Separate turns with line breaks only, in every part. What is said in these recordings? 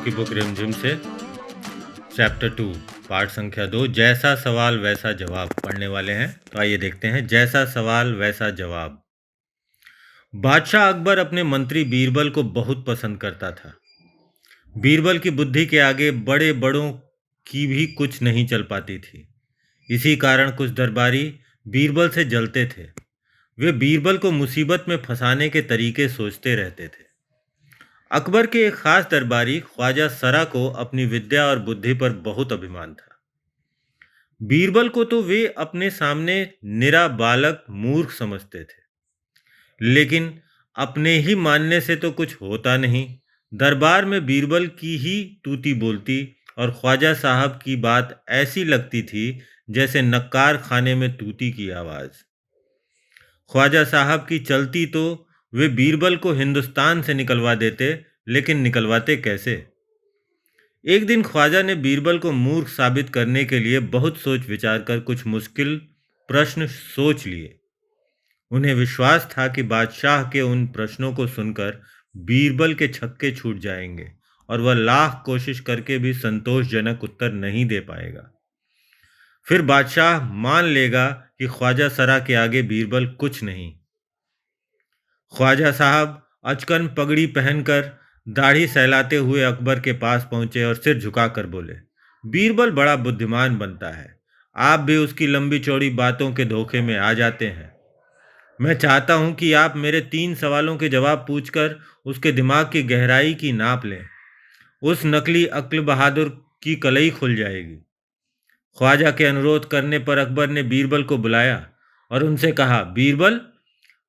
की बुक रिमझिम से चैप्टर 2 पार्ट संख्या 2 जैसा सवाल वैसा जवाब पढ़ने वाले हैं। तो आइए देखते हैं। जैसा सवाल वैसा जवाब। बादशाह अकबर अपने मंत्री बीरबल को बहुत पसंद करता था। बीरबल की बुद्धि के आगे बड़े बड़ों की भी कुछ नहीं चल पाती थी। इसी कारण कुछ दरबारी बीरबल से जलते थे। वे बीरबल को मुसीबत में फंसाने के तरीके सोचते रहते थे। अकबर के एक खास दरबारी ख्वाजा सरा को अपनी विद्या और बुद्धि पर बहुत अभिमान था। बीरबल को तो वे अपने सामने निरा बालक मूर्ख समझते थे, लेकिन अपने ही मानने से तो कुछ होता नहीं। दरबार में बीरबल की ही तूती बोलती और ख्वाजा साहब की बात ऐसी लगती थी जैसे नक्कार खाने में तूती की आवाज। ख्वाजा साहब की चलती तो वे बीरबल को हिंदुस्तान से निकलवा देते, लेकिन निकलवाते कैसे? एक दिन ख्वाजा ने बीरबल को मूर्ख साबित करने के लिए बहुत सोच विचार कर कुछ मुश्किल प्रश्न सोच लिए। उन्हें विश्वास था कि बादशाह के उन प्रश्नों को सुनकर बीरबल के छक्के छूट जाएंगे और वह लाख कोशिश करके भी संतोषजनक उत्तर नहीं दे पाएगा। फिर बादशाह मान लेगा कि ख्वाजा सरा के आगे बीरबल कुछ नहीं। ख्वाजा साहब अचकन पगड़ी पहनकर दाढ़ी सहलाते हुए अकबर के पास पहुंचे और सिर झुकाकर बोले, बीरबल बड़ा बुद्धिमान बनता है, आप भी उसकी लंबी चौड़ी बातों के धोखे में आ जाते हैं। मैं चाहता हूं कि आप मेरे 3 सवालों के जवाब पूछकर उसके दिमाग की गहराई की नाप लें। उस नकली अक्ल बहादुर की कलई खुल जाएगी। ख्वाजा के अनुरोध करने पर अकबर ने बीरबल को बुलाया और उनसे कहा, बीरबल,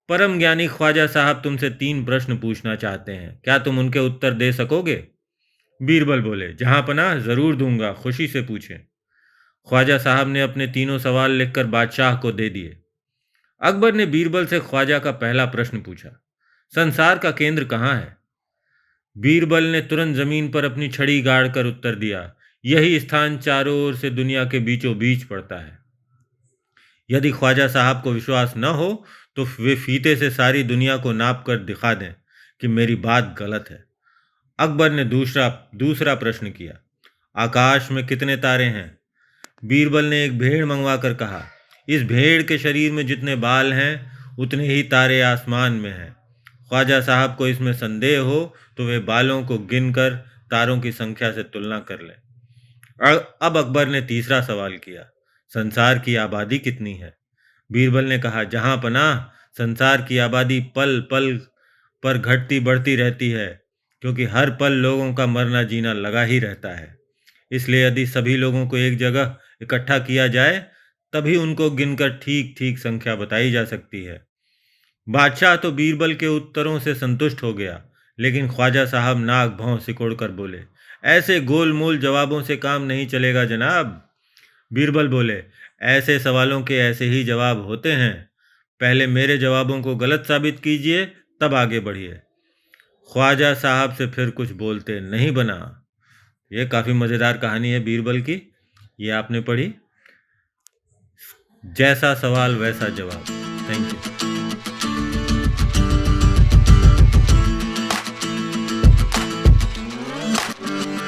परम ज्ञानी ख्वाजा साहब तुमसे 3 प्रश्न पूछना चाहते हैं, क्या तुम उनके उत्तर दे सकोगे? बीरबल बोले, जहां पनाह जरूर दूंगा, खुशी से पूछें। ख्वाजा साहब ने अपने तीनों सवाल लिखकर बादशाह को दे दिए। अकबर ने बीरबल से ख्वाजा का पहला प्रश्न पूछा, संसार का केंद्र कहाँ है? बीरबल ने तुरंत जमीन पर अपनी छड़ी गाड़कर उत्तर दिया, यही स्थान चारों ओर से दुनिया के बीचों बीच पड़ता है। यदि ख्वाजा साहब को विश्वास न हो तो वे फीते से सारी दुनिया को नाप कर दिखा दें कि मेरी बात गलत है। अकबर ने दूसरा प्रश्न किया, आकाश में कितने तारे हैं? बीरबल ने एक भेड़ मंगवा कर कहा, इस भेड़ के शरीर में जितने बाल हैं उतने ही तारे आसमान में हैं। ख्वाजा साहब को इसमें संदेह हो तो वे बालों को गिनकर तारों की संख्या से तुलना कर लें। अब अकबर ने तीसरा सवाल किया, संसार की आबादी कितनी है? बीरबल ने कहा, जहां पनाह संसार की आबादी पल पल पर घटती बढ़ती रहती है, क्योंकि हर पल लोगों का मरना जीना लगा ही रहता है। इसलिए यदि सभी लोगों को एक जगह इकट्ठा किया जाए तभी उनको गिनकर ठीक ठीक संख्या बताई जा सकती है। बादशाह तो बीरबल के उत्तरों से संतुष्ट हो गया, लेकिन ख्वाजा साहब नाक भौं सिकोड़कर बोले, ऐसे गोलमोल जवाबों से काम नहीं चलेगा जनाब। बीरबल बोले, ऐसे सवालों के ऐसे ही जवाब होते हैं, पहले मेरे जवाबों को गलत साबित कीजिए तब आगे बढ़िए। ख्वाजा साहब से फिर कुछ बोलते नहीं बना। ये काफ़ी मज़ेदार कहानी है बीरबल की, ये आपने पढ़ी। जैसा सवाल वैसा जवाब। Thank you.